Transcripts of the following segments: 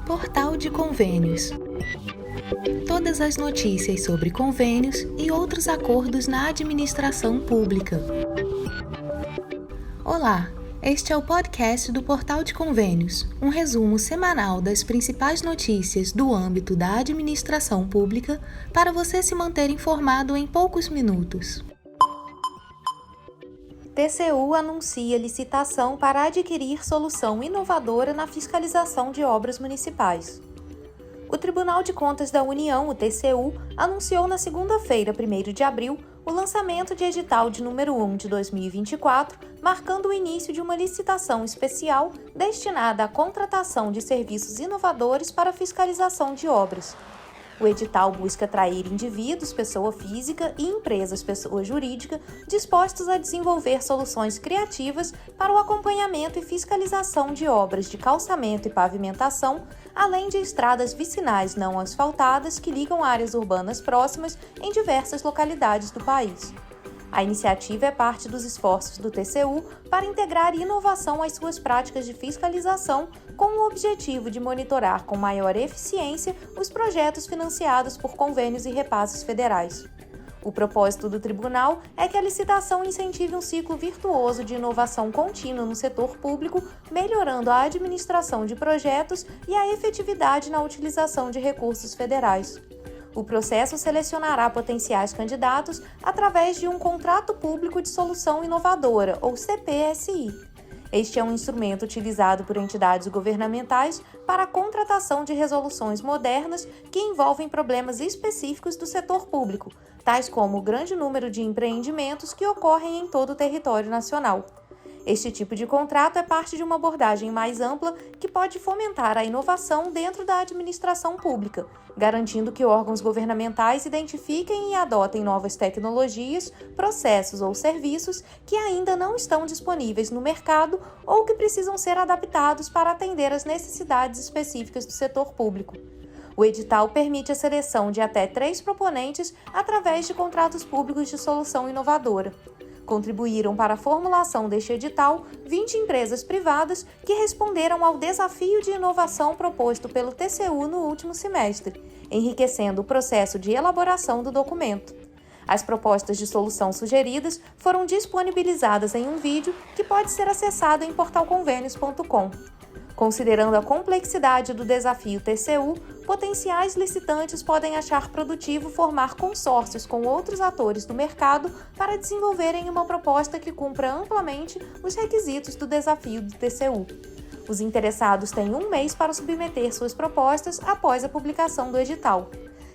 Portal de Convênios. Todas as notícias sobre convênios e outros acordos na administração pública. Olá, este é o podcast do Portal de Convênios, um resumo semanal das principais notícias do âmbito da administração pública para você se manter informado em poucos minutos. TCU anuncia licitação para adquirir solução inovadora na fiscalização de obras municipais. O Tribunal de Contas da União, o TCU, anunciou na segunda-feira, 1º de abril, o lançamento de edital de número 1 de 2024, marcando o início de uma licitação especial destinada à contratação de serviços inovadores para fiscalização de obras. O edital busca atrair indivíduos, pessoa física, e empresas, pessoa jurídica, dispostos a desenvolver soluções criativas para o acompanhamento e fiscalização de obras de calçamento e pavimentação, além de estradas vicinais não asfaltadas que ligam áreas urbanas próximas em diversas localidades do país. A iniciativa é parte dos esforços do TCU para integrar inovação às suas práticas de fiscalização, com o objetivo de monitorar com maior eficiência os projetos financiados por convênios e repasses federais. O propósito do tribunal é que a licitação incentive um ciclo virtuoso de inovação contínua no setor público, melhorando a administração de projetos e a efetividade na utilização de recursos federais. O processo selecionará potenciais candidatos através de um Contrato Público de Solução Inovadora, ou CPSI. Este é um instrumento utilizado por entidades governamentais para a contratação de resoluções modernas que envolvem problemas específicos do setor público, tais como o grande número de empreendimentos que ocorrem em todo o território nacional. Este tipo de contrato é parte de uma abordagem mais ampla que pode fomentar a inovação dentro da administração pública, garantindo que órgãos governamentais identifiquem e adotem novas tecnologias, processos ou serviços que ainda não estão disponíveis no mercado ou que precisam ser adaptados para atender às necessidades específicas do setor público. O edital permite a seleção de até 3 proponentes através de contratos públicos de solução inovadora. Contribuíram para a formulação deste edital 20 empresas privadas que responderam ao desafio de inovação proposto pelo TCU no último semestre, enriquecendo o processo de elaboração do documento. As propostas de solução sugeridas foram disponibilizadas em um vídeo que pode ser acessado em portalconvênios.com. Considerando a complexidade do desafio TCU, potenciais licitantes podem achar produtivo formar consórcios com outros atores do mercado para desenvolverem uma proposta que cumpra amplamente os requisitos do desafio do TCU. Os interessados têm 1 mês para submeter suas propostas após a publicação do edital.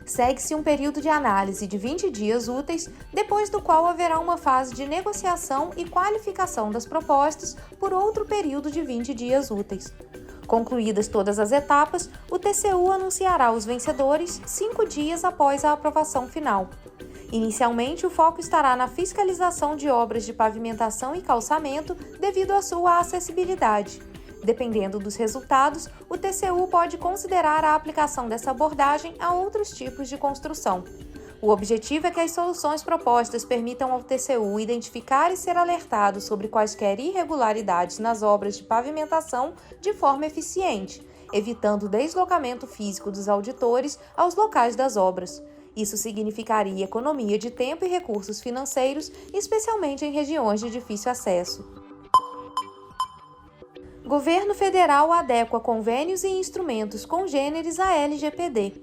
Segue-se um período de análise de 20 dias úteis, depois do qual haverá uma fase de negociação e qualificação das propostas por outro período de 20 dias úteis. Concluídas todas as etapas, o TCU anunciará os vencedores 5 dias após a aprovação final. Inicialmente, o foco estará na fiscalização de obras de pavimentação e calçamento devido à sua acessibilidade. Dependendo dos resultados, o TCU pode considerar a aplicação dessa abordagem a outros tipos de construção. O objetivo é que as soluções propostas permitam ao TCU identificar e ser alertado sobre quaisquer irregularidades nas obras de pavimentação de forma eficiente, evitando o deslocamento físico dos auditores aos locais das obras. Isso significaria economia de tempo e recursos financeiros, especialmente em regiões de difícil acesso. Governo Federal adequa convênios e instrumentos congêneres à LGPD.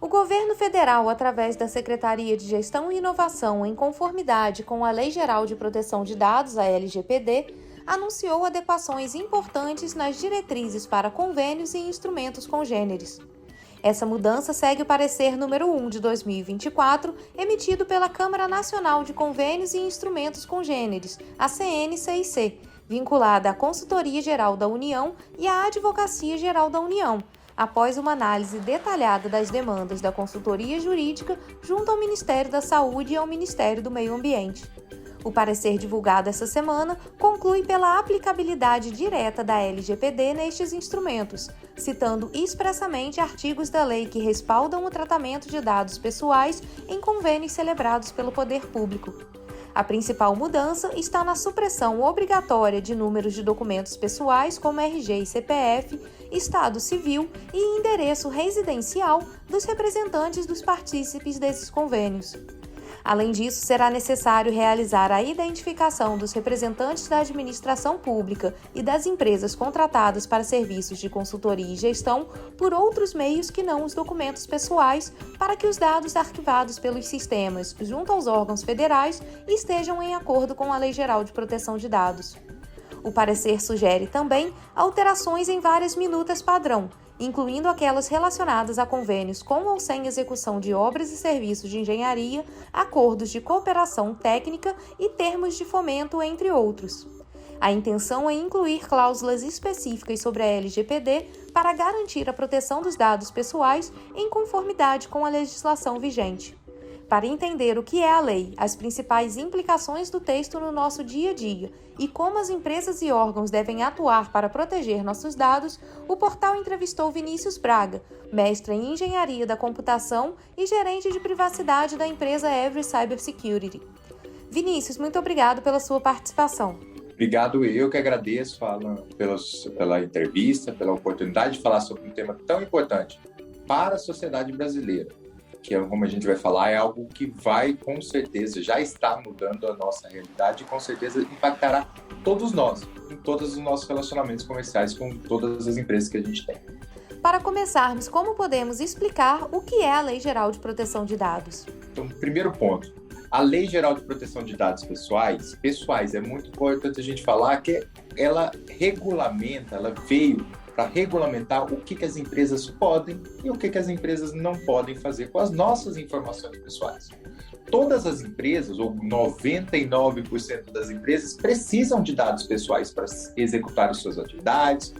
O Governo Federal, através da Secretaria de Gestão e Inovação em conformidade com a Lei Geral de Proteção de Dados, a LGPD, anunciou adequações importantes nas diretrizes para convênios e instrumentos congêneres. Essa mudança segue o parecer número 1 de 2024, emitido pela Câmara Nacional de Convênios e Instrumentos Congêneres, a CNCIC, vinculada à Consultoria Geral da União e à Advocacia Geral da União, após uma análise detalhada das demandas da consultoria jurídica junto ao Ministério da Saúde e ao Ministério do Meio Ambiente. O parecer divulgado essa semana conclui pela aplicabilidade direta da LGPD nestes instrumentos, citando expressamente artigos da lei que respaldam o tratamento de dados pessoais em convênios celebrados pelo poder público. A principal mudança está na supressão obrigatória de números de documentos pessoais como RG e CPF, estado civil e endereço residencial dos representantes dos partícipes desses convênios. Além disso, será necessário realizar a identificação dos representantes da administração pública e das empresas contratadas para serviços de consultoria e gestão por outros meios que não os documentos pessoais, para que os dados arquivados pelos sistemas junto aos órgãos federais estejam em acordo com a Lei Geral de Proteção de Dados. O parecer sugere também alterações em várias minutas padrão, incluindo aquelas relacionadas a convênios com ou sem execução de obras e serviços de engenharia, acordos de cooperação técnica e termos de fomento, entre outros. A intenção é incluir cláusulas específicas sobre a LGPD para garantir a proteção dos dados pessoais em conformidade com a legislação vigente. Para entender o que é a lei, as principais implicações do texto no nosso dia a dia e como as empresas e órgãos devem atuar para proteger nossos dados, o portal entrevistou Vinícius Braga, mestre em Engenharia da Computação e gerente de privacidade da empresa Every Cybersecurity. Vinícius, muito obrigado pela sua participação. Obrigado, eu que agradeço, Alan, pela entrevista, pela oportunidade de falar sobre um tema tão importante para a sociedade brasileira, que, como a gente vai falar, é algo que vai, com certeza, já está mudando a nossa realidade e, com certeza, impactará todos nós, em todos os nossos relacionamentos comerciais com todas as empresas que a gente tem. Para começarmos, como podemos explicar o que é a Lei Geral de Proteção de Dados? Então, primeiro ponto, a Lei Geral de Proteção de Dados pessoais, é muito importante a gente falar que ela regulamenta, ela veio para regulamentar o que as empresas podem e o que as empresas não podem fazer com as nossas informações pessoais. Todas as empresas, ou 99% das empresas, precisam de dados pessoais para executar as suas atividades,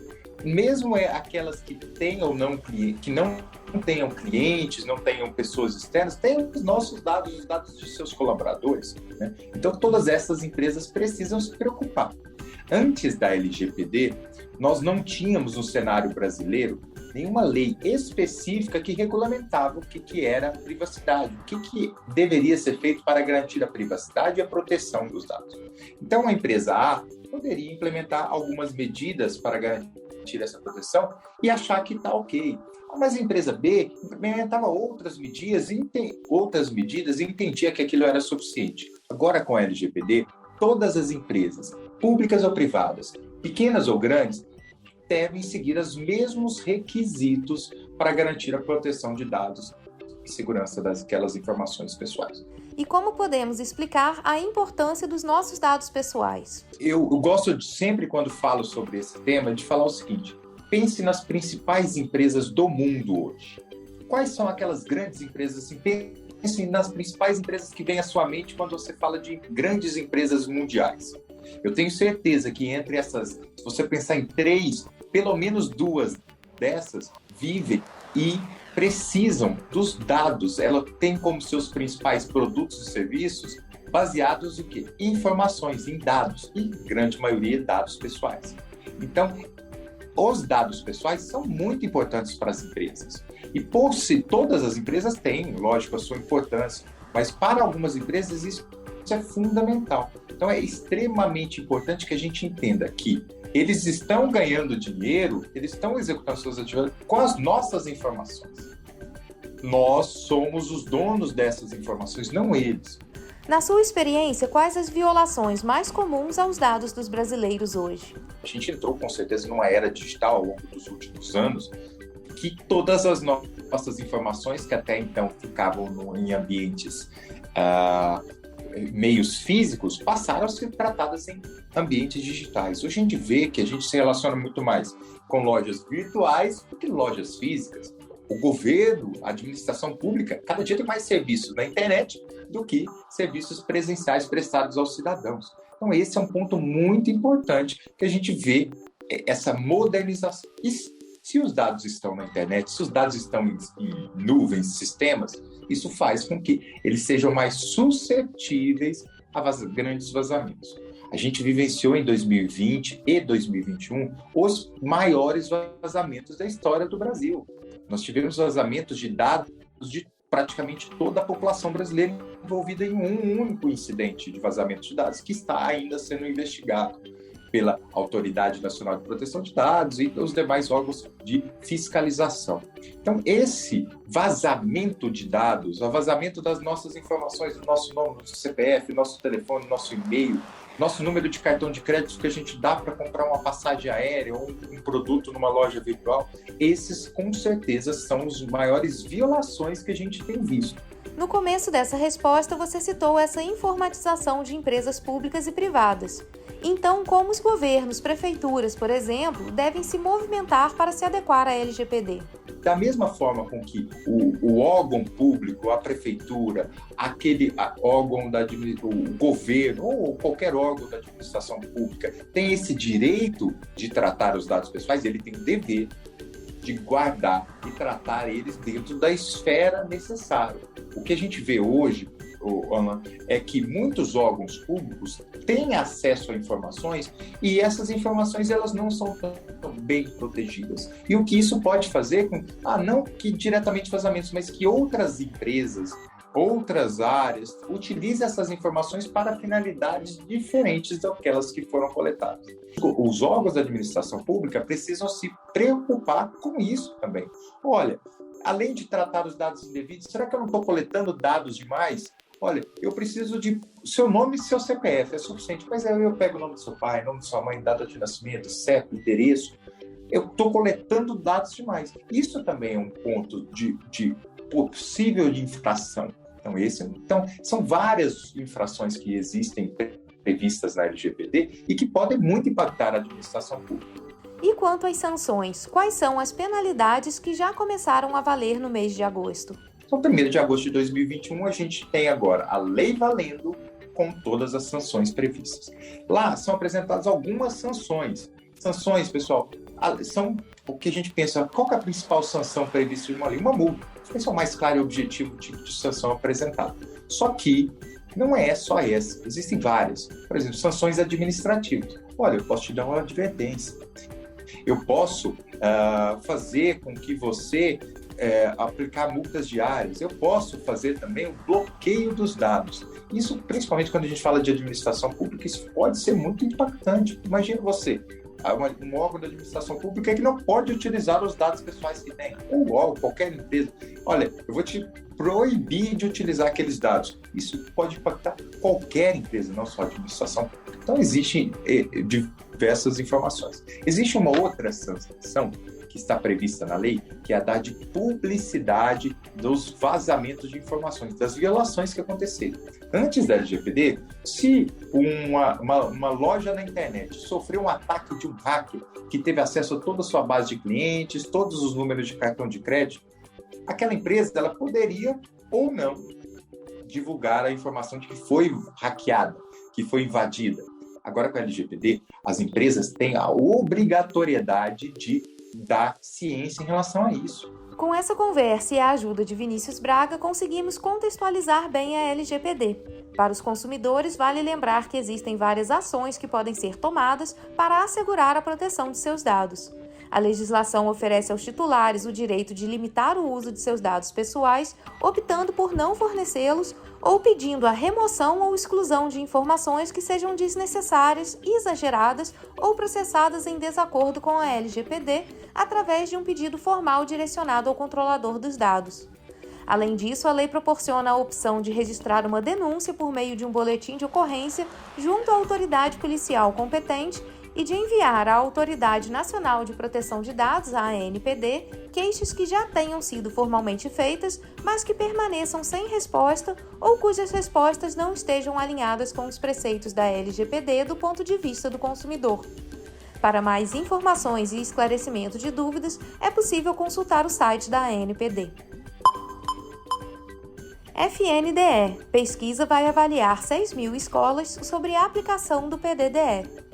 mesmo aquelas que tenham ou não, que não tenham clientes, não tenham pessoas externas, têm os nossos dados, os dados de seus colaboradores, né? Então, todas essas empresas precisam se preocupar. Antes da LGPD, nós não tínhamos no cenário brasileiro nenhuma lei específica que regulamentava o que era privacidade, o que deveria ser feito para garantir a privacidade e a proteção dos dados. Então, a empresa A poderia implementar algumas medidas para garantir essa proteção e achar que está ok. Mas a empresa B implementava outras medidas e entendia que aquilo era suficiente. Agora, com a LGPD, todas as empresas, públicas ou privadas, pequenas ou grandes, devem seguir os mesmos requisitos para garantir a proteção de dados e segurança daquelas informações pessoais. E como podemos explicar a importância dos nossos dados pessoais? Eu gosto sempre, quando falo sobre esse tema, de falar o seguinte: pense nas principais empresas do mundo hoje. Quais são aquelas grandes empresas? Pense nas principais empresas que vêm à sua mente quando você fala de grandes empresas mundiais. Eu tenho certeza que entre essas, se você pensar em 3, pelo menos 2 dessas vivem e precisam dos dados. Ela tem como seus principais produtos e serviços baseados em quê? Informações, em dados, e grande maioria dados pessoais. Então, os dados pessoais são muito importantes para as empresas. E por si, todas as empresas têm, lógico, a sua importância, mas para algumas empresas isso é fundamental. Então é extremamente importante que a gente entenda que eles estão ganhando dinheiro, eles estão executando suas atividades com as nossas informações. Nós somos os donos dessas informações, não eles. Na sua experiência, quais as violações mais comuns aos dados dos brasileiros hoje? A gente entrou com certeza numa era digital ao longo dos últimos anos, que todas as nossas informações que até então ficavam em ambientes meios físicos passaram a ser tratadas em ambientes digitais. Hoje a gente vê que a gente se relaciona muito mais com lojas virtuais do que lojas físicas. O governo, a administração pública, cada dia tem mais serviços na internet do que serviços presenciais prestados aos cidadãos. Então esse é um ponto muito importante que a gente vê essa modernização. E se os dados estão na internet, se os dados estão em nuvens, sistemas, isso faz com que eles sejam mais suscetíveis a grandes vazamentos. A gente vivenciou em 2020 e 2021 os maiores vazamentos da história do Brasil. Nós tivemos vazamentos de dados de praticamente toda a população brasileira envolvida em um único incidente de vazamento de dados, que está ainda sendo investigado pela Autoridade Nacional de Proteção de Dados e os demais órgãos de fiscalização. Então, esse vazamento de dados, o vazamento das nossas informações, do nosso nome, nosso CPF, nosso telefone, nosso e-mail, nosso número de cartão de crédito que a gente dá para comprar uma passagem aérea ou um produto numa loja virtual, esses com certeza são as maiores violações que a gente tem visto. No começo dessa resposta, você citou essa informatização de empresas públicas e privadas. Então, como os governos, prefeituras, por exemplo, devem se movimentar para se adequar à LGPD? Da mesma forma com que o órgão público, a prefeitura, aquele órgão o governo ou qualquer órgão da administração pública tem esse direito de tratar os dados pessoais, ele tem o dever de guardar e tratar eles dentro da esfera necessária. O que a gente vê hoje, Ana, é que muitos órgãos públicos têm acesso a informações e essas informações elas não são tão bem protegidas. E o que isso pode fazer com, não que diretamente vazamentos, mas que outras empresas, outras áreas utilizem essas informações para finalidades diferentes daquelas que foram coletadas. Os órgãos da administração pública precisam se preocupar com isso também. Olha, além de tratar os dados indevidos, será que eu não estou coletando dados demais? Olha, eu preciso de seu nome e seu CPF, é suficiente, mas aí eu pego o nome do seu pai, nome de sua mãe, data de nascimento, CEP, endereço. Eu estou coletando dados demais. Isso também é um ponto de possível de infração. Então, são várias infrações que existem previstas na LGPD e que podem muito impactar a administração pública. E quanto às sanções, quais são as penalidades que já começaram a valer no mês de agosto? Então, 1º de agosto de 2021, a gente tem agora a lei valendo com todas as sanções previstas. Lá são apresentadas algumas sanções. Sanções, pessoal, são o que a gente pensa, qual que é a principal sanção prevista de uma lei? Uma multa. Esse é o mais claro e objetivo tipo de sanção apresentado. Só que não é só essa, existem várias. Por exemplo, sanções administrativas. Olha, eu posso te dar uma advertência. Eu posso fazer com que você aplicar multas diárias. Eu posso fazer também o bloqueio dos dados. Isso, principalmente quando a gente fala de administração pública, isso pode ser muito impactante. Imagina você, um órgão da administração pública que não pode utilizar os dados pessoais que tem, ou qualquer empresa. Olha, eu vou te proibir de utilizar aqueles dados. Isso pode impactar qualquer empresa, não só a administração pública. Então, existem diversas informações. Existe uma outra sanção que está prevista na lei, que é a da de publicidade dos vazamentos de informações, das violações que aconteceram. Antes da LGPD, se uma loja na internet sofreu um ataque de um hacker que teve acesso a toda a sua base de clientes, todos os números de cartão de crédito, aquela empresa ela poderia ou não divulgar a informação de que foi hackeada, que foi invadida. Agora, com a LGPD, as empresas têm a obrigatoriedade de dar ciência em relação a isso. Com essa conversa e a ajuda de Vinícius Braga, conseguimos contextualizar bem a LGPD. Para os consumidores, vale lembrar que existem várias ações que podem ser tomadas para assegurar a proteção de seus dados. A legislação oferece aos titulares o direito de limitar o uso de seus dados pessoais, optando por não fornecê-los ou pedindo a remoção ou exclusão de informações que sejam desnecessárias, exageradas ou processadas em desacordo com a LGPD, através de um pedido formal direcionado ao controlador dos dados. Além disso, a lei proporciona a opção de registrar uma denúncia por meio de um boletim de ocorrência junto à autoridade policial competente e de enviar à Autoridade Nacional de Proteção de Dados, a ANPD, queixas que já tenham sido formalmente feitas, mas que permaneçam sem resposta ou cujas respostas não estejam alinhadas com os preceitos da LGPD do ponto de vista do consumidor. Para mais informações e esclarecimento de dúvidas, é possível consultar o site da ANPD. FNDE. Pesquisa vai avaliar 6.000 escolas sobre a aplicação do PDDE.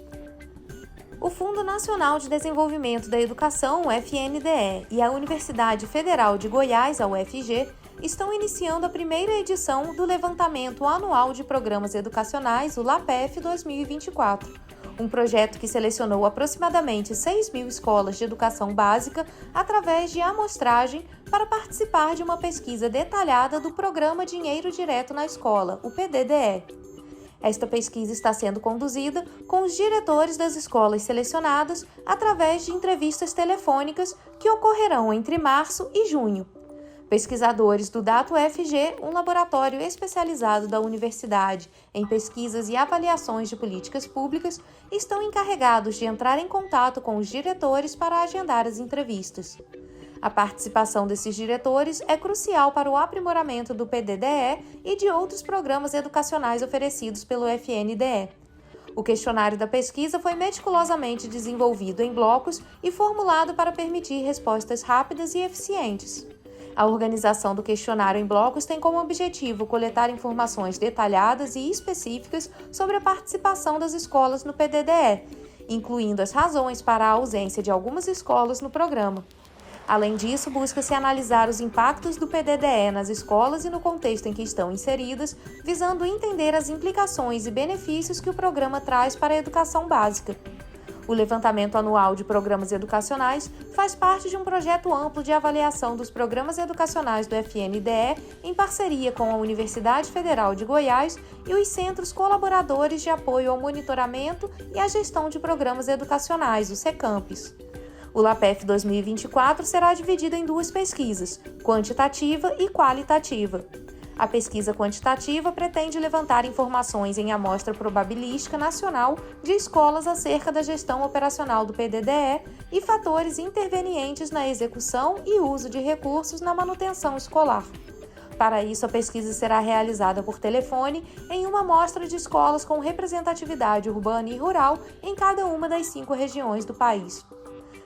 O Fundo Nacional de Desenvolvimento da Educação, o FNDE, e a Universidade Federal de Goiás, a UFG, estão iniciando a primeira edição do Levantamento Anual de Programas Educacionais, o LAPEF 2024. um projeto que selecionou aproximadamente 6.000 escolas de educação básica através de amostragem para participar de uma pesquisa detalhada do Programa Dinheiro Direto na Escola, o PDDE. Esta pesquisa está sendo conduzida com os diretores das escolas selecionadas através de entrevistas telefônicas que ocorrerão entre março e junho. Pesquisadores do DATO-FG, um laboratório especializado da universidade em pesquisas e avaliações de políticas públicas, estão encarregados de entrar em contato com os diretores para agendar as entrevistas. A participação desses diretores é crucial para o aprimoramento do PDDE e de outros programas educacionais oferecidos pelo FNDE. O questionário da pesquisa foi meticulosamente desenvolvido em blocos e formulado para permitir respostas rápidas e eficientes. A organização do questionário em blocos tem como objetivo coletar informações detalhadas e específicas sobre a participação das escolas no PDDE, incluindo as razões para a ausência de algumas escolas no programa. Além disso, busca-se analisar os impactos do PDDE nas escolas e no contexto em que estão inseridas, visando entender as implicações e benefícios que o programa traz para a educação básica. O levantamento anual de programas educacionais faz parte de um projeto amplo de avaliação dos programas educacionais do FNDE em parceria com a Universidade Federal de Goiás e os centros colaboradores de apoio ao monitoramento e à gestão de programas educacionais, o SECAMPES. O LAPEF 2024 será dividido em duas pesquisas, quantitativa e qualitativa. A pesquisa quantitativa pretende levantar informações em amostra probabilística nacional de escolas acerca da gestão operacional do PDDE e fatores intervenientes na execução e uso de recursos na manutenção escolar. Para isso, a pesquisa será realizada por telefone em uma amostra de escolas com representatividade urbana e rural em cada uma das 5 regiões do país.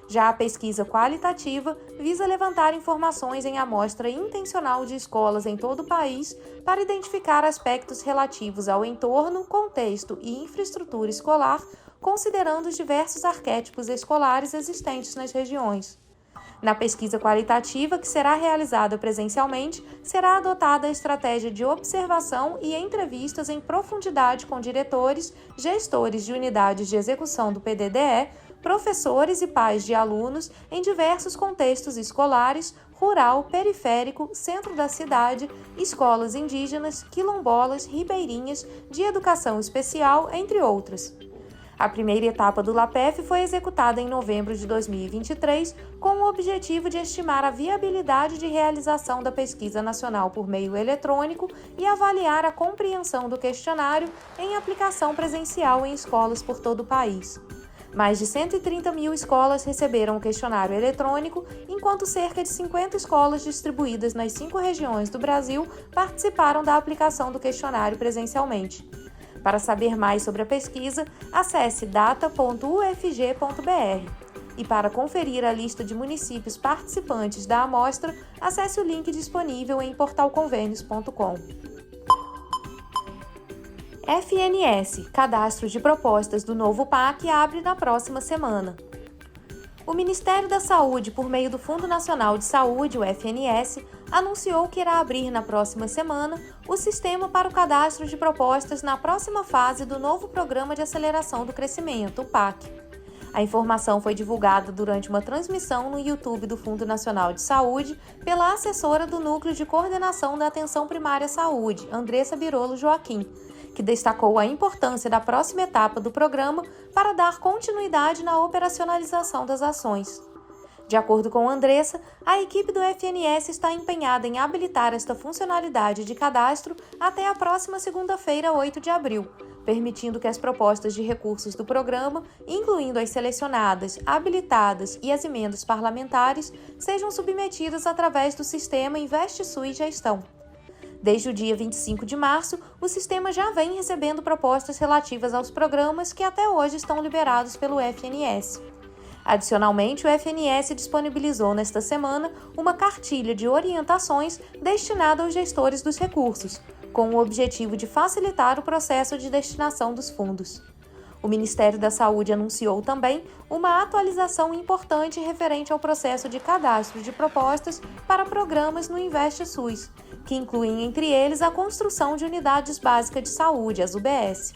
Já a pesquisa qualitativa visa levantar informações em amostra intencional de escolas em todo o país para identificar aspectos relativos ao entorno, contexto e infraestrutura escolar, considerando os diversos arquétipos escolares existentes nas regiões. Na pesquisa qualitativa, que será realizada presencialmente, será adotada a estratégia de observação e entrevistas em profundidade com diretores, gestores de unidades de execução do PDDE, professores e pais de alunos em diversos contextos escolares, rural, periférico, centro da cidade, escolas indígenas, quilombolas, ribeirinhas, de educação especial, entre outras. A primeira etapa do LAPEF foi executada em novembro de 2023, com o objetivo de estimar a viabilidade de realização da pesquisa nacional por meio eletrônico e avaliar a compreensão do questionário em aplicação presencial em escolas por todo o país. Mais de 130 mil escolas receberam o questionário eletrônico, enquanto cerca de 50 escolas distribuídas nas 5 regiões do Brasil participaram da aplicação do questionário presencialmente. Para saber mais sobre a pesquisa, acesse data.ufg.br. E para conferir a lista de municípios participantes da amostra, acesse o link disponível em portalconvênios.com. FNS, Cadastro de Propostas do novo PAC, abre na próxima semana. O Ministério da Saúde, por meio do Fundo Nacional de Saúde, o FNS, anunciou que irá abrir na próxima semana o sistema para o cadastro de propostas na próxima fase do novo Programa de Aceleração do Crescimento, o PAC. A informação foi divulgada durante uma transmissão no YouTube do Fundo Nacional de Saúde pela assessora do Núcleo de Coordenação da Atenção Primária à Saúde, Andressa Birolo Joaquim, que destacou a importância da próxima etapa do programa para dar continuidade na operacionalização das ações. De acordo com Andressa, a equipe do FNS está empenhada em habilitar esta funcionalidade de cadastro até a próxima segunda-feira, 8 de abril, permitindo que as propostas de recursos do programa, incluindo as selecionadas, habilitadas e as emendas parlamentares, sejam submetidas através do sistema InvestSUS Gestão. Desde o dia 25 de março, o sistema já vem recebendo propostas relativas aos programas que até hoje estão liberados pelo FNS. Adicionalmente, o FNS disponibilizou nesta semana uma cartilha de orientações destinada aos gestores dos recursos, com o objetivo de facilitar o processo de destinação dos fundos. O Ministério da Saúde anunciou também uma atualização importante referente ao processo de cadastro de propostas para programas no InvestSUS, que incluem entre eles a construção de unidades básicas de saúde, as UBS.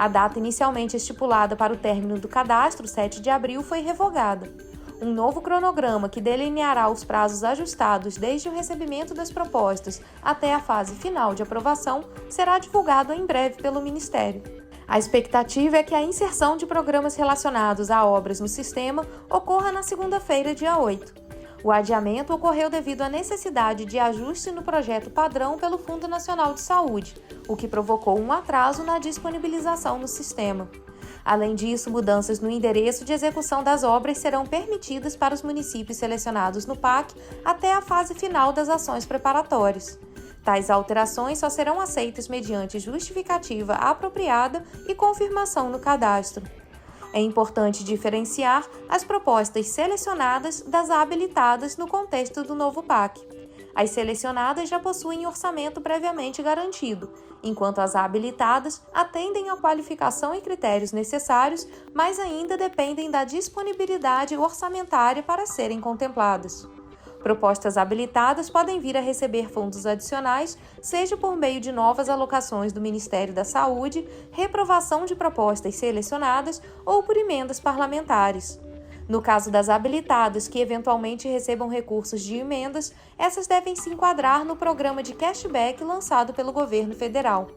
A data inicialmente estipulada para o término do cadastro, 7 de abril, foi revogada. Um novo cronograma que delineará os prazos ajustados desde o recebimento das propostas até a fase final de aprovação será divulgado em breve pelo Ministério. A expectativa é que a inserção de programas relacionados a obras no sistema ocorra na segunda-feira, dia 8. O adiamento ocorreu devido à necessidade de ajuste no projeto padrão pelo Fundo Nacional de Saúde, o que provocou um atraso na disponibilização no sistema. Além disso, mudanças no endereço de execução das obras serão permitidas para os municípios selecionados no PAC até a fase final das ações preparatórias. Tais alterações só serão aceitas mediante justificativa apropriada e confirmação no cadastro. É importante diferenciar as propostas selecionadas das habilitadas no contexto do novo PAC. As selecionadas já possuem orçamento previamente garantido, enquanto as habilitadas atendem à qualificação e critérios necessários, mas ainda dependem da disponibilidade orçamentária para serem contempladas. Propostas habilitadas podem vir a receber fundos adicionais, seja por meio de novas alocações do Ministério da Saúde, reprovação de propostas selecionadas ou por emendas parlamentares. No caso das habilitadas que eventualmente recebam recursos de emendas, essas devem se enquadrar no programa de cashback lançado pelo governo federal.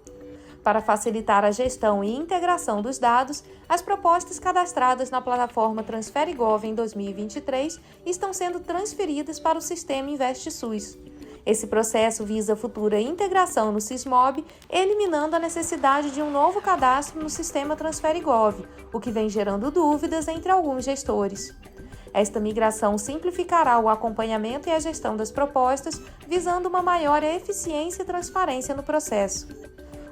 Para facilitar a gestão e integração dos dados, as propostas cadastradas na plataforma TransfereGov em 2023 estão sendo transferidas para o sistema InvestSUS. Esse processo visa a futura integração no Sismob, eliminando a necessidade de um novo cadastro no sistema TransfereGov, o que vem gerando dúvidas entre alguns gestores. Esta migração simplificará o acompanhamento e a gestão das propostas, visando uma maior eficiência e transparência no processo.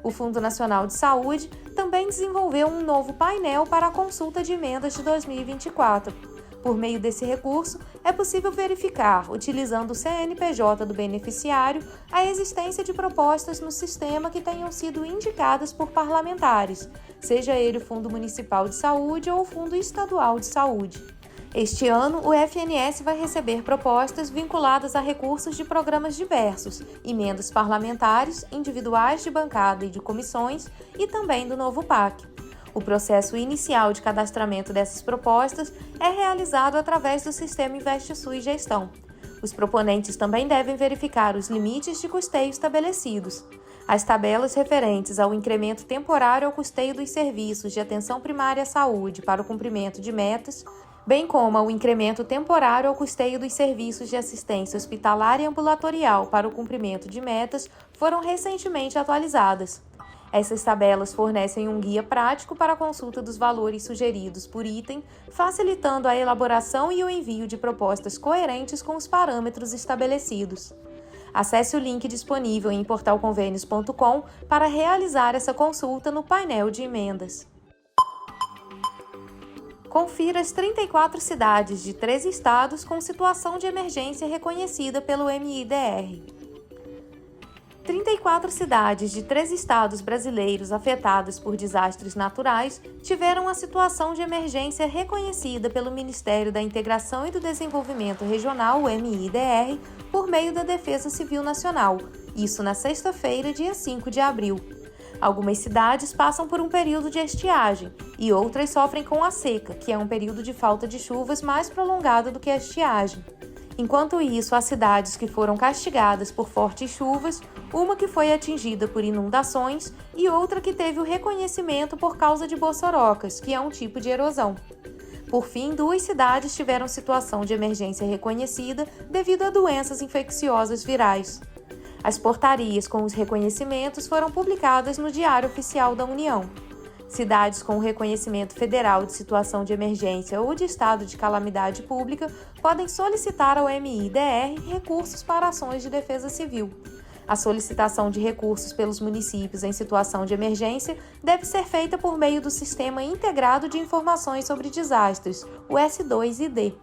O Fundo Nacional de Saúde também desenvolveu um novo painel para a consulta de emendas de 2024. Por meio desse recurso, é possível verificar, utilizando o CNPJ do beneficiário, a existência de propostas no sistema que tenham sido indicadas por parlamentares, seja ele o Fundo Municipal de Saúde ou o Fundo Estadual de Saúde. Este ano, o FNS vai receber propostas vinculadas a recursos de programas diversos, emendas parlamentares, individuais de bancada e de comissões e também do novo PAC. O processo inicial de cadastramento dessas propostas é realizado através do sistema InvestSUS Gestão. Os proponentes também devem verificar os limites de custeio estabelecidos. As tabelas referentes ao incremento temporário ao custeio dos serviços de atenção primária à saúde para o cumprimento de metas, bem como ao incremento temporário ao custeio dos serviços de assistência hospitalar e ambulatorial para o cumprimento de metas, foram recentemente atualizadas. Essas tabelas fornecem um guia prático para a consulta dos valores sugeridos por item, facilitando a elaboração e o envio de propostas coerentes com os parâmetros estabelecidos. Acesse o link disponível em portalconvênios.com para realizar essa consulta no painel de emendas. Confira as 34 cidades de 13 estados com situação de emergência reconhecida pelo MIDR. 34 cidades de 13 estados brasileiros afetadas por desastres naturais tiveram a situação de emergência reconhecida pelo Ministério da Integração e do Desenvolvimento Regional, o MIDR, por meio da Defesa Civil Nacional, isso na sexta-feira, dia 5 de abril. Algumas cidades passam por um período de estiagem e outras sofrem com a seca, que é um período de falta de chuvas mais prolongado do que a estiagem. Enquanto isso, há cidades que foram castigadas por fortes chuvas, uma que foi atingida por inundações e outra que teve o reconhecimento por causa de bossorocas, que é um tipo de erosão. Por fim, 2 cidades tiveram situação de emergência reconhecida devido a doenças infecciosas virais. As portarias com os reconhecimentos foram publicadas no Diário Oficial da União. Cidades com reconhecimento federal de situação de emergência ou de estado de calamidade pública podem solicitar ao MIDR recursos para ações de defesa civil. A solicitação de recursos pelos municípios em situação de emergência deve ser feita por meio do Sistema Integrado de Informações sobre Desastres, o S2ID.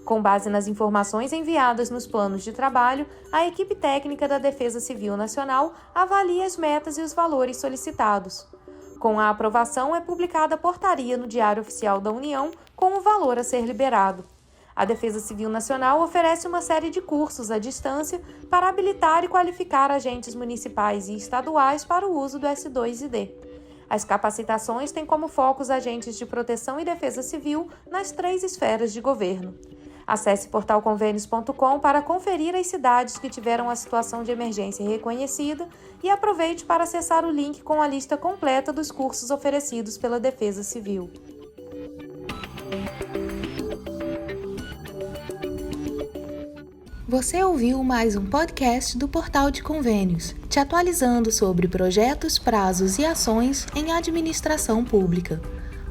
Com base nas informações enviadas nos planos de trabalho, a equipe técnica da Defesa Civil Nacional avalia as metas e os valores solicitados. Com a aprovação, é publicada a portaria no Diário Oficial da União com o valor a ser liberado. A Defesa Civil Nacional oferece uma série de cursos à distância para habilitar e qualificar agentes municipais e estaduais para o uso do S2ID. As capacitações têm como foco os agentes de proteção e defesa civil nas 3 esferas de governo. Acesse portalconvênios.com para conferir as cidades que tiveram a situação de emergência reconhecida e aproveite para acessar o link com a lista completa dos cursos oferecidos pela Defesa Civil. Você ouviu mais um podcast do Portal de Convênios, te atualizando sobre projetos, prazos e ações em administração pública.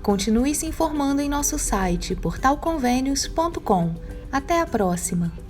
Continue se informando em nosso site portalconvênios.com. Até a próxima!